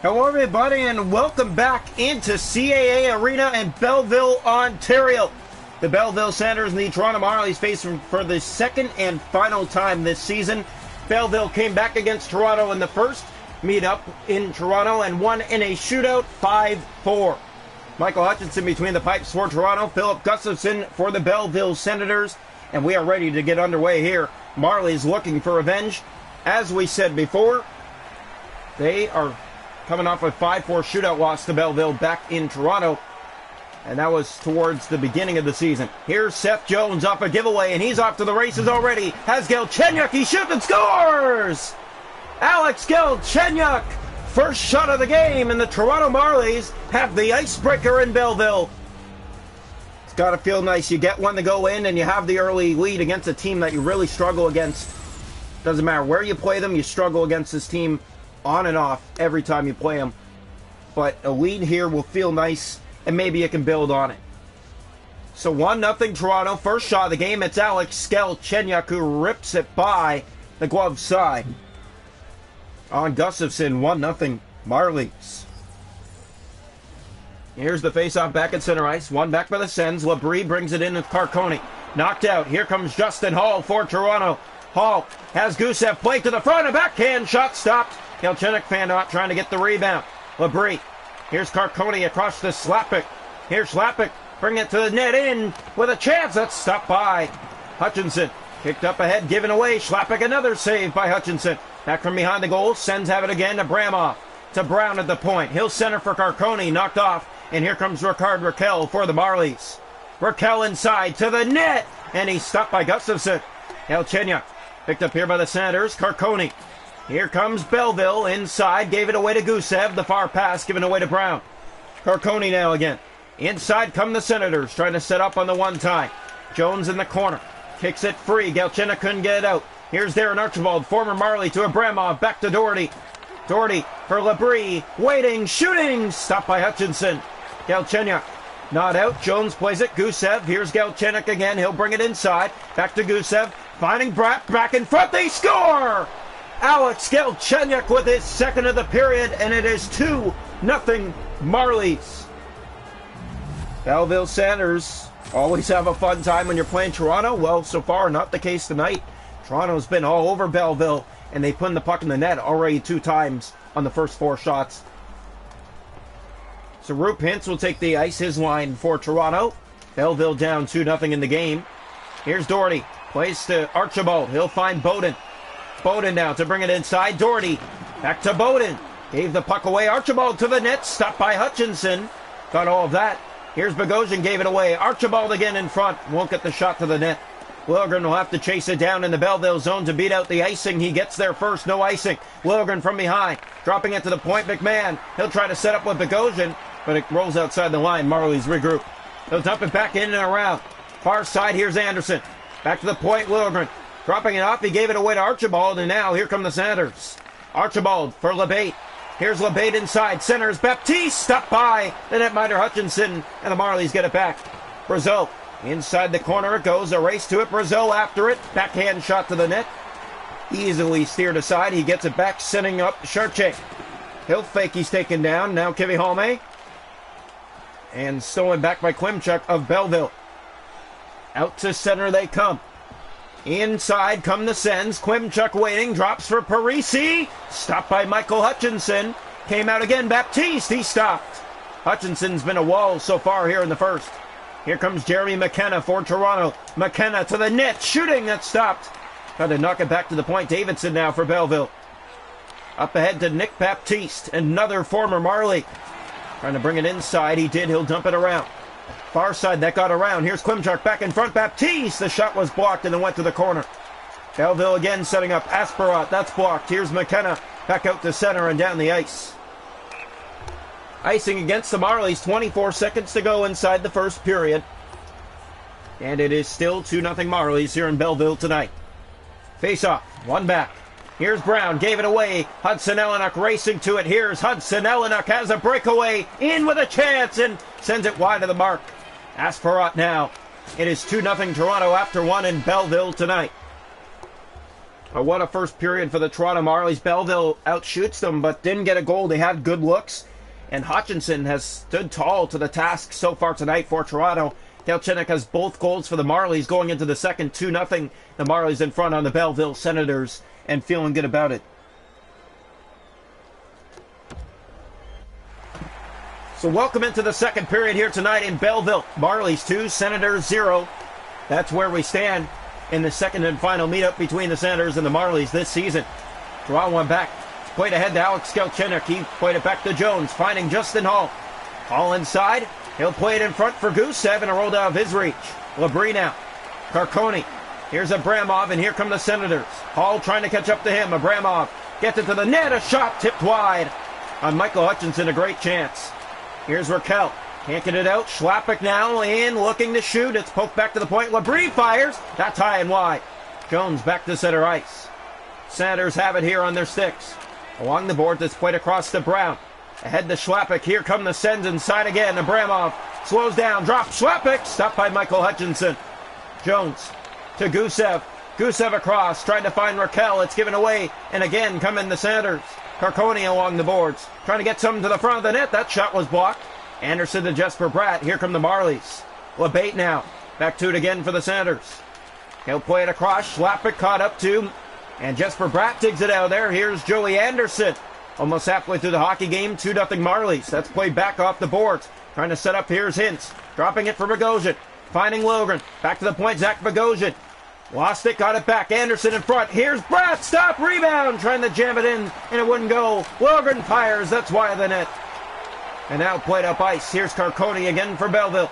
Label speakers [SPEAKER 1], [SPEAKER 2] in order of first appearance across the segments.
[SPEAKER 1] Hello everybody and welcome back into CAA Arena in Belleville, Ontario. The Belleville Senators and the Toronto Marlies face for the second and final time this season. Belleville came back against Toronto in the first meet-up in Toronto and won in a shootout 5-4. Michael Hutchinson between the pipes for Toronto, Philip Gustafson for the Belleville Senators, and we are ready to get underway here. Marlies looking for revenge. As we said before, they are coming off a 5-4 shootout loss to Belleville back in Toronto. And that was towards the beginning of the season. Here's Seth Jones off a giveaway, and he's off to the races already. Has Galchenyuk, he shoots and scores! Alex Galchenyuk, first shot of the game, and the Toronto Marlies have the icebreaker in Belleville. It's got to feel nice. You get one to go in, and you have the early lead against a team that you really struggle against. Doesn't matter where you play them, you struggle against this team on and off every time you play them. But a lead here will feel nice, and maybe you can build on it. So 1-0 Toronto. First shot of the game, it's Alex Galchenyuk who rips it by the glove side. On Gustafson, 1-0 Marlies. Here's the face-off back at center ice. One back by the Sens. Labrie brings it in with Carcone. Knocked out. Here comes Justin Hall for Toronto. Hall has Gusev played to the front. A backhand shot stopped. Galchenyuk fan out trying to get the rebound. Labrie. Here's Carcone across to Slapik. Here's Slapik. Bring it to the net in with a chance. That's stopped by Hutchinson. Kicked up ahead, given away. Slapik, another save by Hutchinson. Back from behind the goal. Sens have it again to Bramov. To Brown at the point. He'll center for Carcone. Knocked off. And here comes Ricard Raquel for the Marlies. Raquel inside to the net. And he's stopped by Gustafson. Galchenyuk picked up here by the Senators. Carcone. Here comes Belleville inside. Gave it away to Gusev. The far pass given away to Brown. Carcone now again. Inside come the Senators. Trying to set up on the one time. Jones in the corner. Kicks it free. Galchenyuk couldn't get it out. Here's Darren Archibald. Former Marley to Abramov. Back to Doherty. Doherty for Labrie. Waiting. Shooting. Stopped by Hutchinson. Galchenyuk. Not out. Jones plays it. Gusev. Here's Galchenyuk again. He'll bring it inside. Back to Gusev. Finding Bratt. Back in front. They score! Alex Galchenyuk with his second of the period, and it is 2-0 Marlies. Belleville Senators always have a fun time when you're playing Toronto. Well, so far, not the case tonight. Toronto's been all over Belleville, and they put the puck in the net already 2 times on the first 4 shots. So Roop Hintz will take the ice, his line for Toronto. Belleville down 2-0 in the game. Here's Doherty. Plays to Archibald. He'll find Bowden. Bowden now to bring it inside. Doherty back to Bowden. Gave the puck away. Archibald to the net. Stopped by Hutchinson. Got all of that. Here's Bogosian. Gave it away. Archibald again in front. Won't get the shot to the net. Liljegren will have to chase it down in the Belleville zone to beat out the icing. He gets there first. No icing. Liljegren from behind. Dropping it to the point. McMahon. He'll try to set up with Bogosian, but it rolls outside the line. Marlies regroup. He'll dump it back in and around. Far side. Here's Anderson. Back to the point. Liljegren. Dropping it off, he gave it away to Archibald, and now here come the Senators. Archibald for Labate. Here's Labate inside. Centers Baptiste, stopped by the netminder Hutchinson, and the Marlies get it back. Brazeau inside the corner it goes. A race to it. Brazeau after it. Backhand shot to the net. Easily steered aside. He gets it back, setting up Charche. He'll fake. He's taken down. Now Kivi Holme. And stolen back by Klimchuk of Belleville. Out to center they come. Inside come the Sens. Klimchuk waiting. Drops for Parisi. Stopped by Michael Hutchinson. Came out again. Baptiste. He stopped. Hutchinson's been a wall so far here in the first. Here comes Jeremy McKenna for Toronto. McKenna to the net. Shooting. That stopped. Got to knock it back to the point. Davidson now for Belleville. Up ahead to Nick Baptiste. Another former Marley. Trying to bring it inside. He did. He'll dump it around. Far side, that got around. Here's Klimchuk back in front. Baptiste. The shot was blocked and then went to the corner. Belleville again setting up. Asperat, that's blocked. Here's McKenna back out to center and down the ice. Icing against the Marlies. 24 seconds to go inside the first period. And it is still 2-0 Marlies here in Belleville tonight. Face off. One back. Here's Brown. Gave it away. Hudson Ellenuk racing to it. Here's Hudson Ellenuk. Has a breakaway. In with a chance and sends it wide of the mark. Asperat now. It is 2-0 Toronto after 1 in Belleville tonight. What a first period for the Toronto Marlies. Belleville outshoots them, but didn't get a goal. They had good looks, and Hutchinson has stood tall to the task so far tonight for Toronto. Galchenyuk has both goals for the Marlies going into the second, 2-0. The Marlies in front on the Belleville Senators and feeling good about it. So welcome into the second period here tonight in Belleville. Marlies 2, Senators 0. That's where we stand in the second and final meetup between the Senators and the Marlies this season. Draw one back. Played ahead to Alex Galchenyuk. He played it back to Jones, finding Justin Hall. Hall inside. He'll play it in front for Gusev, and it rolled out of his reach. Labrie now. Carconi. Here's Abramov, and here come the Senators. Hall trying to catch up to him. Abramov gets it to the net. A shot tipped wide on Michael Hutchinson. A great chance. Here's Raquel. Can't get it out. Schlappick now in, looking to shoot. It's poked back to the point. Labrie fires. That's high and wide. Jones back to center ice. Senators have it here on their sticks. Along the board, it's played across to Brown. Ahead to Schlappick. Here come the Sens inside again. Abramov slows down. Drops Schlappick. Stopped by Michael Hutchinson. Jones to Gusev. Gusev across. Trying to find Raquel. It's given away. And again come in the Senators. Carconi along the boards. Trying to get some to the front of the net. That shot was blocked. Anderson to Jesper Bratt. Here come the Marlies. LeBate now. Back to it again for the Senators. He'll play it across. Schlappick caught up to. And Jesper Bratt digs it out there. Here's Joey Anderson. Almost halfway through the hockey game. 2-0 Marlies. That's played back off the boards. Trying to set up. Here's Hintz. Dropping it for Bogosian. Finding Logren. Back to the point. Zach Bogosian. Lost it. Got it back. Anderson in front. Here's Bratt. Stop. Rebound. Trying to jam it in. And it wouldn't go. Logren fires. That's wide of the net. And now played up ice. Here's Carconi again for Belleville.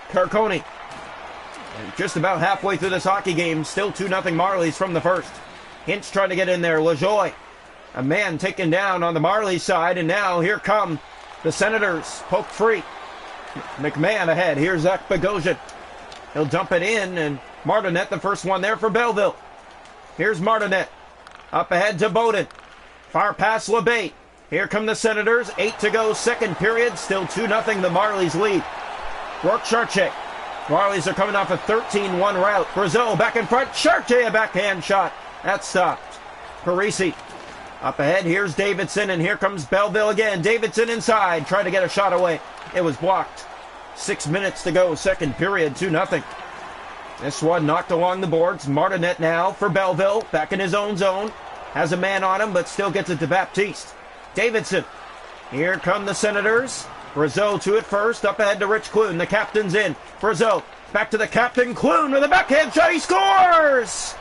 [SPEAKER 1] Carconi. And just about halfway through this hockey game. Still 2-0 Marlies from the first. Hintz trying to get in there. LaJoie. A man taken down on the Marlies side. And now here come the Senators. Poked free. McMahon ahead. Here's Zach Bogosian. He'll dump it in. And Martinet, the first one there for Belleville. Here's Martinet. Up ahead to Bowden. Far past LeBate. Here come the Senators. 8 to go, second period. Still 2-0 the Marlies lead. Rourke Chartier. Marlies are coming off a 13-1 rout. Brazeau back in front. Chartier, a backhand shot. That's stopped. Parisi. Up ahead, here's Davidson, and here comes Belleville again. Davidson inside, trying to get a shot away. It was blocked. 6 minutes to go, second period, 2-0. This one knocked along the boards. Martinet now for Belleville, back in his own zone. Has a man on him, but still gets it to Baptiste. Davidson. Here come the Senators. Brazeau to it first, up ahead to Rich Clune. The captain's in. Brazeau, back to the captain. Clune with a backhand shot, he scores!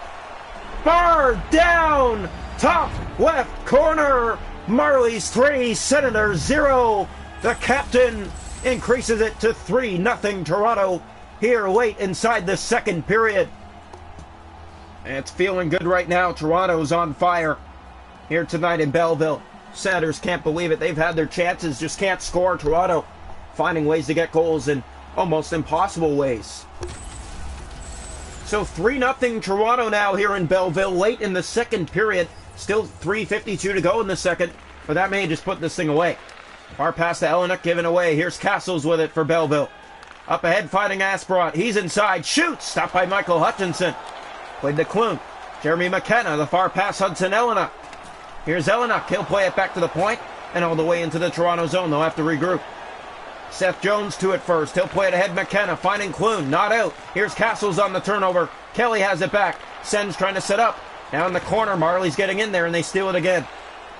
[SPEAKER 1] Far down! Top left corner. Marlies 3, Senators 0. The captain increases it to 3-0 Toronto here late inside the second period. And it's feeling good right now. Toronto's on fire here tonight in Belleville. Senators can't believe it. They've had their chances, just can't score. Toronto finding ways to get goals in almost impossible ways. So 3-0 Toronto now here in Belleville late in the second period. Still 3:52 to go in the second, but that may just put this thing away. Far past to Eleanuk, given away. Here's Castles with it for Belleville. Up ahead, fighting Asperot. He's inside. Shoots. Stopped by Michael Hutchinson. Played to Clune. Jeremy McKenna, the far pass, Hudson Eleanuk. Here's Eleanuk. He'll play it back to the point and all the way into the Toronto zone. They'll have to regroup. Seth Jones to it first. He'll play it ahead. McKenna finding Clune. Not out. Here's Castles on the turnover. Kelly has it back. Sen's trying to set up. Now in the corner, Marley's getting in there, and they steal it again.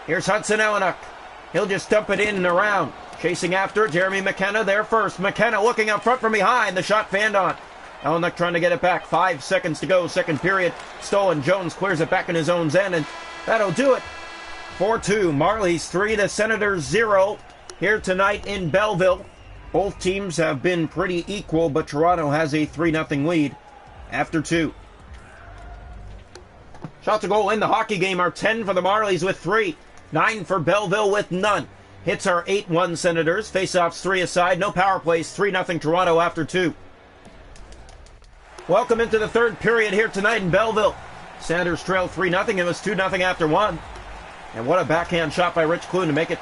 [SPEAKER 1] Here's Hudson Eleanuk. He'll just dump it in and around. Chasing after it, Jeremy McKenna there first. McKenna looking up front from behind. The shot fanned on. Eleanuk trying to get it back. 5 seconds to go, second period. Stolen. Jones clears it back in his own end, and that'll do it. 4-2. Marlies 3, the Senators 0. Here tonight in Belleville. Both teams have been pretty equal, but Toronto has a 3-0 lead after 2. Shots a goal in the hockey game are 10 for the Marlies with 3, 9 for Belleville with none. Hits are 8-1 Senators, faceoffs 3 aside, no power plays, 3-0 Toronto after 2. Welcome into the third period here tonight in Belleville. Senators trail 3-0, it was 2-0 after 1. And what a backhand shot by Rich Clune to make it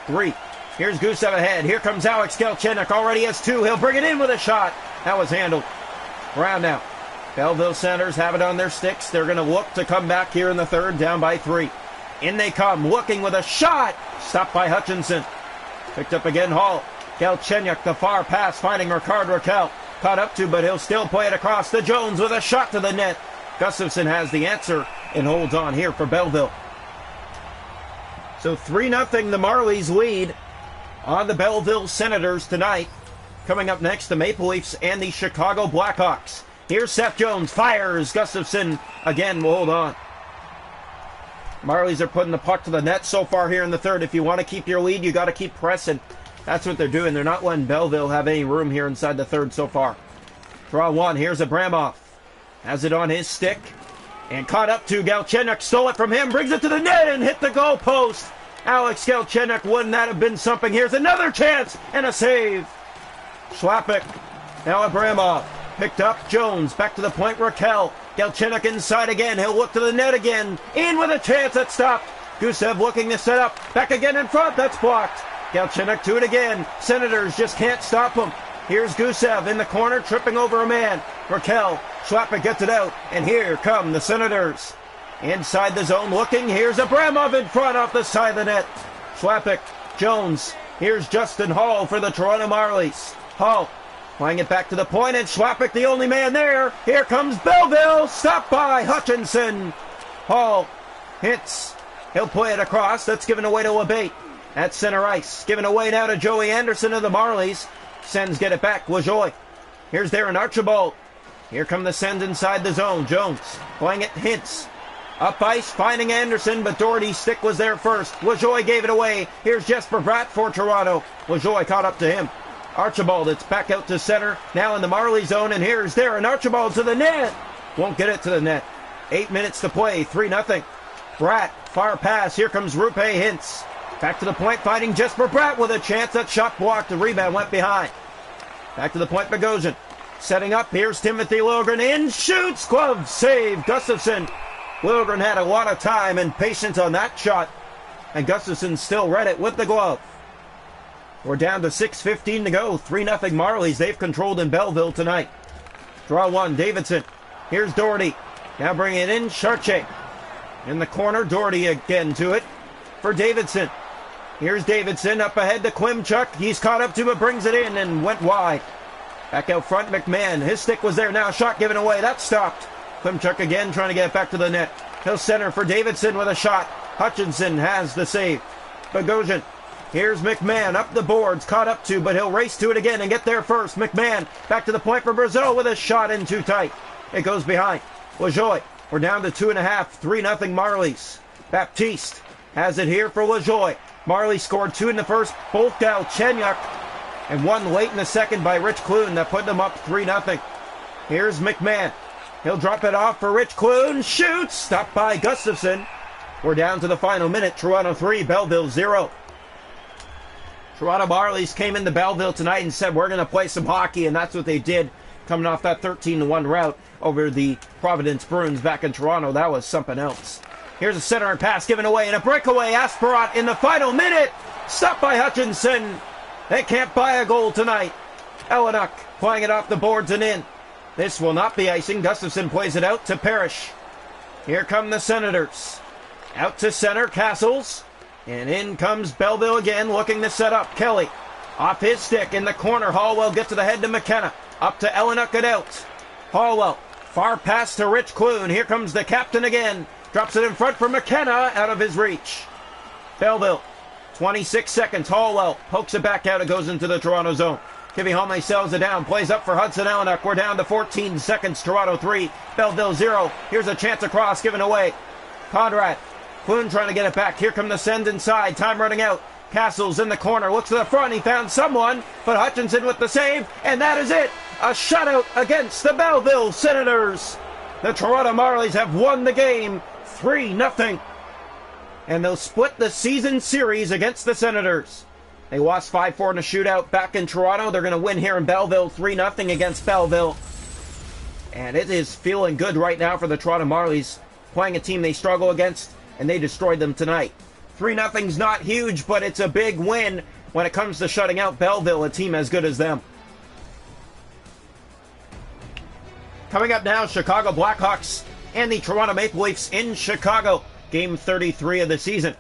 [SPEAKER 1] 3. Here's Gusev ahead, here comes Alex Galchenyuk, already has 2, he'll bring it in with a shot. That was handled. Brown now. Belleville Senators have it on their sticks. They're going to look to come back here in the third, down by 3. In they come, looking with a shot. Stopped by Hutchinson. Picked up again, Hall. Galchenyuk, the far pass, finding Ricard Raquel. Caught up to, but he'll still play it across to Jones with a shot to the net. Gustafson has the answer and holds on here for Belleville. So 3-0 the Marlies lead on the Belleville Senators tonight. Coming up next, the Maple Leafs and the Chicago Blackhawks. Here's Seth Jones, fires. Gustafson again will hold on. Marlies are putting the puck to the net so far here in the third. If you want to keep your lead, you got to keep pressing. That's what they're doing. They're not letting Belleville have any room here inside the third so far. Draw one. Here's Abramov. Has it on his stick. And caught up to Galchenyuk. Stole it from him. Brings it to the net and hit the goal post. Alex Galchenyuk, wouldn't that have been something? Here's another chance and a save. Schlappick. Now Abramov. Picked up. Jones. Back to the point. Raquel. Galchenyuk inside again. He'll look to the net again. In with a chance. That's stopped. Gusev looking to set up. Back again in front. That's blocked. Galchenyuk to it again. Senators just can't stop him. Here's Gusev in the corner, tripping over a man. Raquel. Schlappick gets it out. And here come the Senators. Inside the zone looking. Here's Abramov in front off the side of the net. Schlappick. Jones. Here's Justin Hall for the Toronto Marlies. Hall playing it back to the point, and Schlappick the only man there. Here comes Belleville. Stopped by Hutchinson. Hall hits. He'll play it across. That's given away to LeBate. At center ice. Given away now to Joey Anderson of the Marlies. Sens get it back. Lajoie. Here's Darren Archibald. Here come the Sens inside the zone. Jones playing it. Hintz. Up ice, finding Anderson, but Doherty's stick was there first. Lajoie gave it away. Here's Jesper Bratt for Toronto. Lajoie caught up to him. Archibald, it's back out to center. Now in the Marley zone, and here's Darren Archibald to the net. Won't get it to the net. 8 minutes to play, 3-0. Bratt, far pass. Here comes Rupe Hintz. Back to the point, fighting Jesper Bratt with a chance. That shot blocked. The rebound went behind. Back to the point, Bogosian. Setting up. Here's Timothy Liljegren in. Shoots. Glove save. Gustafson. Liljegren had a lot of time and patience on that shot. And Gustafson still read it with the glove. We're down to 6:15 to go. 3-0 Marlies. They've controlled in Belleville tonight. Draw one. Davidson. Here's Doherty. Now bringing it in. Charche. In the corner. Doherty again to it for Davidson. Here's Davidson up ahead to Klimchuk. He's caught up to it, brings it in and went wide. Back out front, McMahon. His stick was there. Now shot given away. That's stopped. Klimchuk again trying to get it back to the net. He'll center for Davidson with a shot. Hutchinson has the save. Bogosian. Here's McMahon up the boards. Caught up to, but he'll race to it again and get there first. McMahon back to the point for Brazil with a shot in too tight. It goes behind. Lajoie. We're down to 2.5. 3-0 Marlies. Baptiste has it here for Lajoie. Marley scored 2 in the first, both Galchenyuk, and 1 late in the second by Rich Clune that put them up 3-0. Here's McMahon. He'll drop it off for Rich Clune. Shoots! Stopped by Gustafson. We're down to the final minute. Toronto 3, Belleville 0. Toronto Marlies came into Belleville tonight and said, we're going to play some hockey, and that's what they did, coming off that 13-1 rout over the Providence Bruins back in Toronto. That was something else. Here's a centering pass given away and a breakaway. Asperat in the final minute. Stopped by Hutchinson. They can't buy a goal tonight. Elenuk playing it off the boards and in. This will not be icing. Gustafson plays it out to Parrish. Here come the Senators. Out to center, Castles. And in comes Belleville again, looking to set up. Kelly off his stick in the corner. Hallwell gets to the head to McKenna. Up to Elenuk and out. Hallwell, far pass to Rich Clune. Here comes the captain again. Drops it in front for McKenna, out of his reach. Belleville, 26 seconds. Hallwell pokes it back out. It goes into the Toronto zone. Kivihome sells it down. Plays up for Hudson Elenuk. We're down to 14 seconds. Toronto 3, Belleville 0. Here's a chance across, given away. Conrad. Clune trying to get it back. Here come the Sens inside. Time running out. Castles in the corner. Looks to the front. He found someone. But Hutchinson with the save. And that is it. A shutout against the Belleville Senators. The Toronto Marlies have won the game 3-0. And they'll split the season series against the Senators. They lost 5-4 in a shootout back in Toronto. They're going to win here in Belleville 3-0 against Belleville. And it is feeling good right now for the Toronto Marlies, playing a team they struggle against, and they destroyed them tonight. 3-0's not huge, but it's a big win when it comes to shutting out Belleville, a team as good as them. Coming up now, Chicago Blackhawks and the Toronto Maple Leafs in Chicago. Game 33 of the season.